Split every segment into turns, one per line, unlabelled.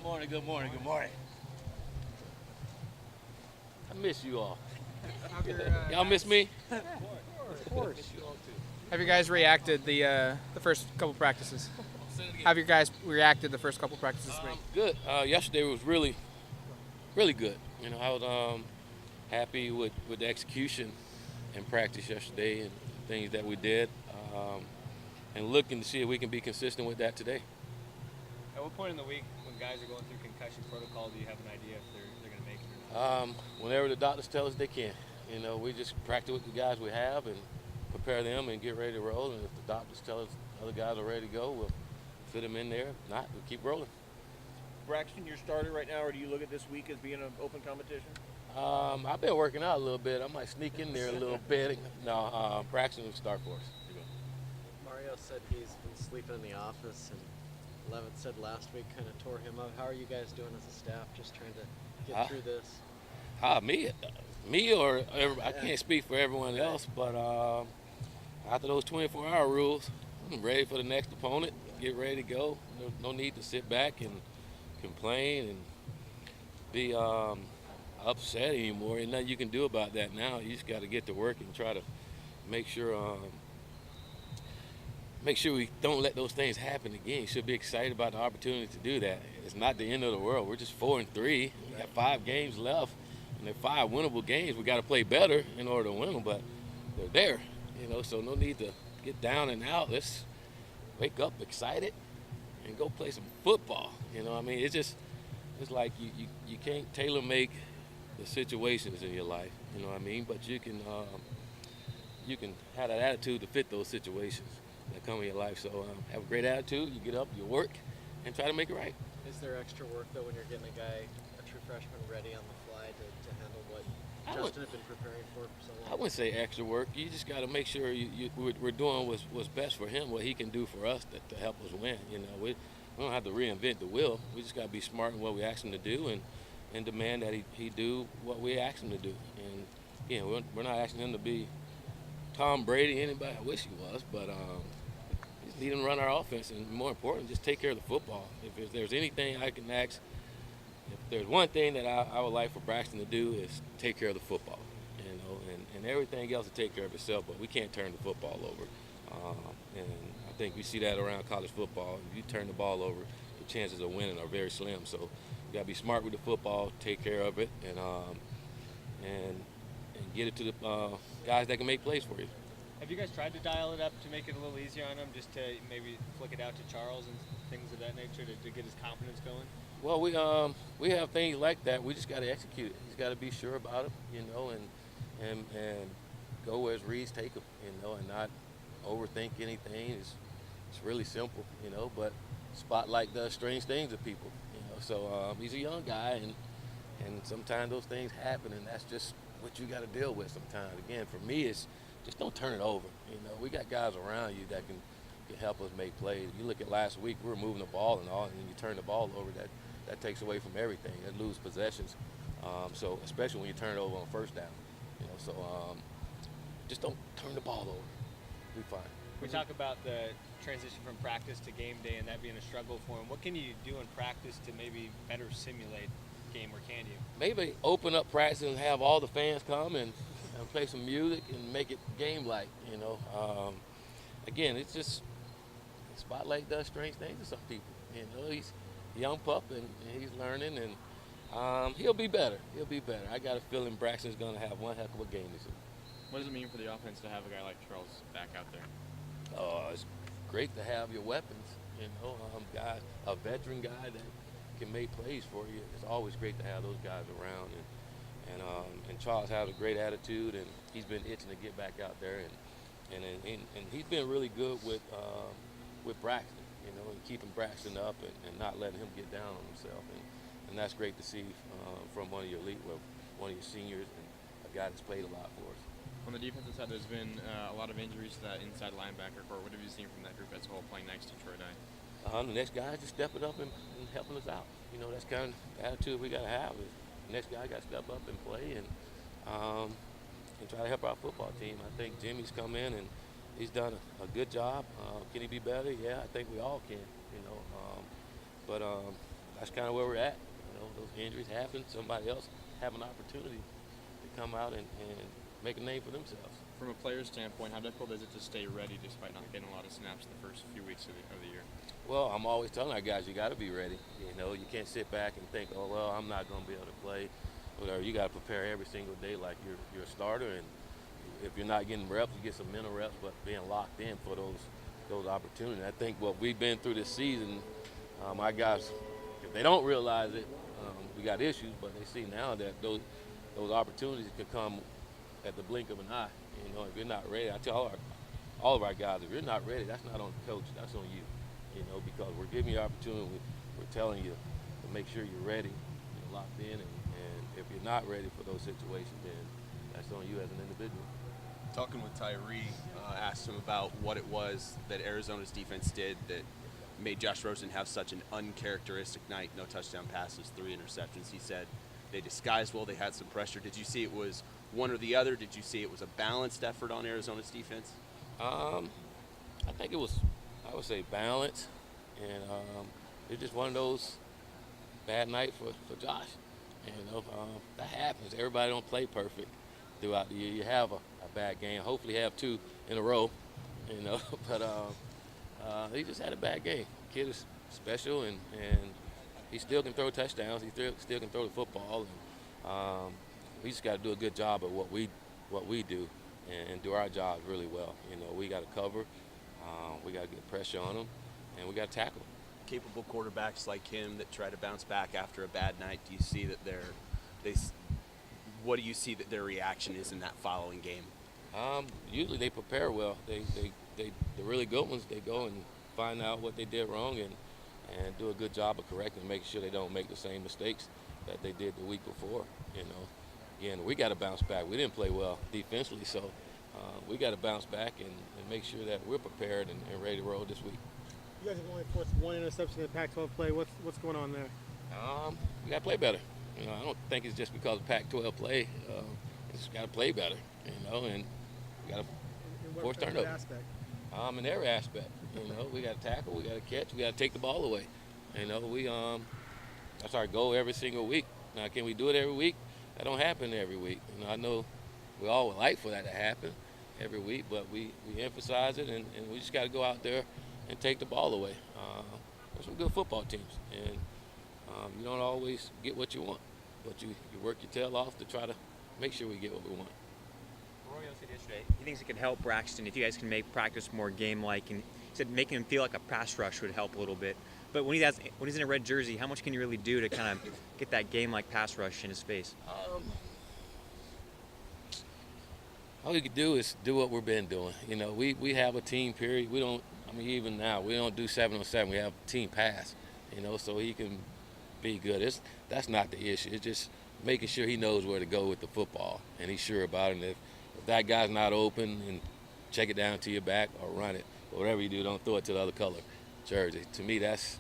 morning, good morning, good morning. I miss you all. Y'all miss me?
Of course.
Miss you all too.
Have you guys reacted the first couple practices?
Say it again.
Have you guys reacted the first couple practices this week?
Good. Yesterday was really, really good. I was happy with the execution in practice yesterday and things that we did, and looking to see if we can be consistent with that today.
At what point in the week, when guys are going through concussion protocol, do you have an idea if they're going to make it or not?
Whenever the doctors tell us they can, we just practice with the guys we have and prepare them and get ready to roll. And if the doctors tell us other guys are ready to go, we'll fit them in there. If not, we'll keep rolling.
Braxton, your starter right now, or do you look at this week as being an open competition?
I've been working out a little bit. I might sneak in there a little bit. No, Braxton will start for us.
Mario said he's been sleeping in the office, and Levitt said last week kind of tore him up. How are you guys doing as a staff, just trying to get through this?
Me or I can't speak for everyone else, but after those 24-hour rules, I'm ready for the next opponent. Get ready to go. No need to sit back and complain and be upset anymore. Ain't nothing you can do about that now. You just got to get to work and try to make sure we don't let those things happen again. You should be excited about the opportunity to do that. It's not the end of the world. We're just 4-3. We got 5 games left, and they're 5 winnable games. We got to play better in order to win them, but they're there. So no need to get down and out. Let's wake up excited and go play some football. It's like you can't tailor make the situations in your life. But you can have that attitude to fit those situations that come in your life. So have a great attitude. You get up, you work, and try to make it right.
Is there extra work, though, when you're getting a true freshman, ready on the fly to handle what Justin had been preparing for so long?
I wouldn't say extra work. You just got to make sure we're doing what's best for him, what he can do for us to help us win. We don't have to reinvent the wheel. We just got to be smart in what we ask him to do and demand that he do what we ask him to do. And we're not asking him to be Tom Brady, anybody. I wish he was, but just need him to run our offense, and more important, just take care of the football. If there's anything I can ask, if there's one thing that I would like for Braxton to do is take care of the football, and everything else will take care of itself. But we can't turn the football over, and I think we see that around college football. If you turn the ball over, the chances of winning are very slim. So you got to be smart with the football, take care of it, and get it to the guys that can make plays for you.
Have you guys tried to dial it up to make it a little easier on him, just to maybe flick it out to Charles and things of that nature to get his confidence going?
Well, we have things like that. We just got to execute it. He's got to be sure about it, and go where his reads take him, and not overthink anything. It's really simple, but Spotlight does strange things to people, So he's a young guy, and sometimes those things happen, and that's just what you got to deal with sometimes. Again, for me, it's just don't turn it over. We got guys around you that can help us make plays. You look at last week, we were moving the ball and all, and you turn the ball over, that takes away from everything. That lose possessions. So especially when you turn it over on first down. So just don't turn the ball over. Be fine.
We talk about the transition from practice to game day and that being a struggle for him. What can you do in practice to maybe better simulate game, or can you?
Maybe open up practice and have all the fans come and play some music and make it game-like, Again, it's just Spotlight does strange things to some people. He's a young pup and he's learning, and he'll be better. I got a feeling Braxton's going to have one heck of a game this year.
What does it mean for the offense to have a guy like Charles back out there?
It's great to have your weapons, a veteran guy that can make plays for you. It's always great to have those guys around, and Charles has a great attitude, and he's been itching to get back out there, and he's been really good with Braxton, and keeping Braxton up and not letting him get down on himself, and that's great to see from one of your elite, one of your seniors, and a guy that's played a lot for us.
On the defensive side, there's been a lot of injuries to that inside linebacker core. What have you seen from that group as a whole playing next to Troy Dye?
The next guy is just stepping up and helping us out. That's kind of the attitude we got to have. Is the next guy got to step up and play and try to help our football team. I think Jimmy's come in and he's done a good job. Can he be better? Yeah, I think we all can. But that's kind of where we're at. You know, those injuries happen. Somebody else have an opportunity to come out and make a name for themselves.
From a player's standpoint, how difficult is it to stay ready despite not getting a lot of snaps the first few weeks of the year?
Well, I'm always telling our guys, you got to be ready. You know, you can't sit back and think, oh, well, I'm not going to be able to play. Whatever. You got to prepare every single day like you're a starter. And if you're not getting reps, you get some mental reps, but being locked in for those opportunities. I think what we've been through this season, our guys, if they don't realize it, we got issues, but they see now that those opportunities can come at the blink of an eye. You know, if you're not ready, I tell all of our guys, if you're not ready, that's not on the coach, that's on you. You know, because we're giving you opportunity, we're telling you to make sure you're ready, you're locked in, and if you're not ready for those situations, then that's on you as an individual.
Talking with Tyree, asked him about what it was that Arizona's defense did that made Josh Rosen have such an uncharacteristic night. No touchdown passes, 3 interceptions. He said they disguised well, they had some pressure. Did you see it was one or the other? Did you see it was a balanced effort on Arizona's defense?
I think it was, I would say, balance, and it's just one of those bad nights for Josh. You know, that happens. Everybody don't play perfect throughout the year. You have a bad game. Hopefully you have 2 in a row, you know, but he just had a bad game. Kid is special, and he still can throw touchdowns. He still can throw the football, and we just got to do a good job of what we do and do our jobs really well. You know, we got to cover, we got to get pressure on them, and we got to tackle.
Capable quarterbacks like him that try to bounce back after a bad night, do you see that what do you see that their reaction is in that following game?
Usually they prepare well. The really good ones, they go and find out what they did wrong and do a good job of correcting, making sure they don't make the same mistakes that they did the week before. You know, again, we got to bounce back. We didn't play well defensively, so we got to bounce back and make sure that we're prepared and ready to roll this week.
You guys have only forced 1 interception in Pac-12 play. What's going on there?
We got to play better. You know, I don't think it's just because of Pac-12 play. It's got to play better. You know, and we got to force turnovers. In every aspect. You know, we got to tackle, we got to catch, we got to take the ball away. You know, that's our goal every single week. Now, can we do it every week? That don't happen every week. You know, I know we all would like for that to happen every week, but we emphasize it, and we just got to go out there and take the ball away. There's some good football teams, and you don't always get what you want, but you work your tail off to try to make sure we get what we want.
Roy said yesterday he thinks it could help Braxton if you guys can make practice more game-like, and he said making him feel like a pass rush would help a little bit. But when he's in a red jersey, how much can you really do to kind of get that game-like pass rush in his face?
All we could do is do what we've been doing. You know, we have a team period. We don't. I mean, even now we don't do 7-on-7. We have team pass. You know, so he can be good. That's not the issue. It's just making sure he knows where to go with the football, and he's sure about it. And if that guy's not open, and check it down to your back or run it. But whatever you do, don't throw it to the other color jersey. To me, that's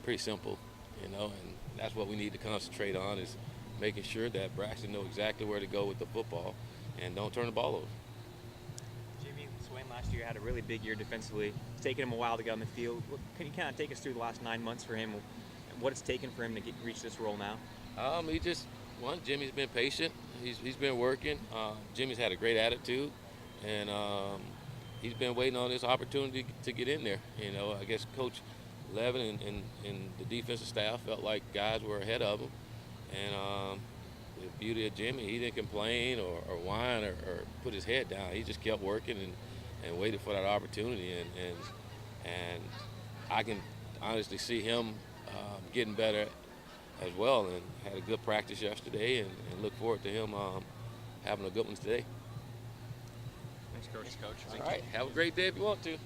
pretty simple, you know, and that's what we need to concentrate on, is making sure that Braxton knows exactly where to go with the football and don't turn the ball over.
Jimmy Swain last year had a really big year defensively. It's taken him a while to get on the field. Can you kind of take us through the last 9 months for him, and what it's taken for him to reach this role now?
Jimmy's been patient. He's been working. Jimmy's had a great attitude, and he's been waiting on this opportunity to get in there. You know, I guess Coach Levin and the defensive staff felt like guys were ahead of him, and the beauty of Jimmy, he didn't complain or whine or put his head down. He just kept working and waited for that opportunity, and I can honestly see him getting better as well, and had a good practice yesterday, and look forward to him having a good one today.
Thanks, Coach.
All right, have a great day if you want to.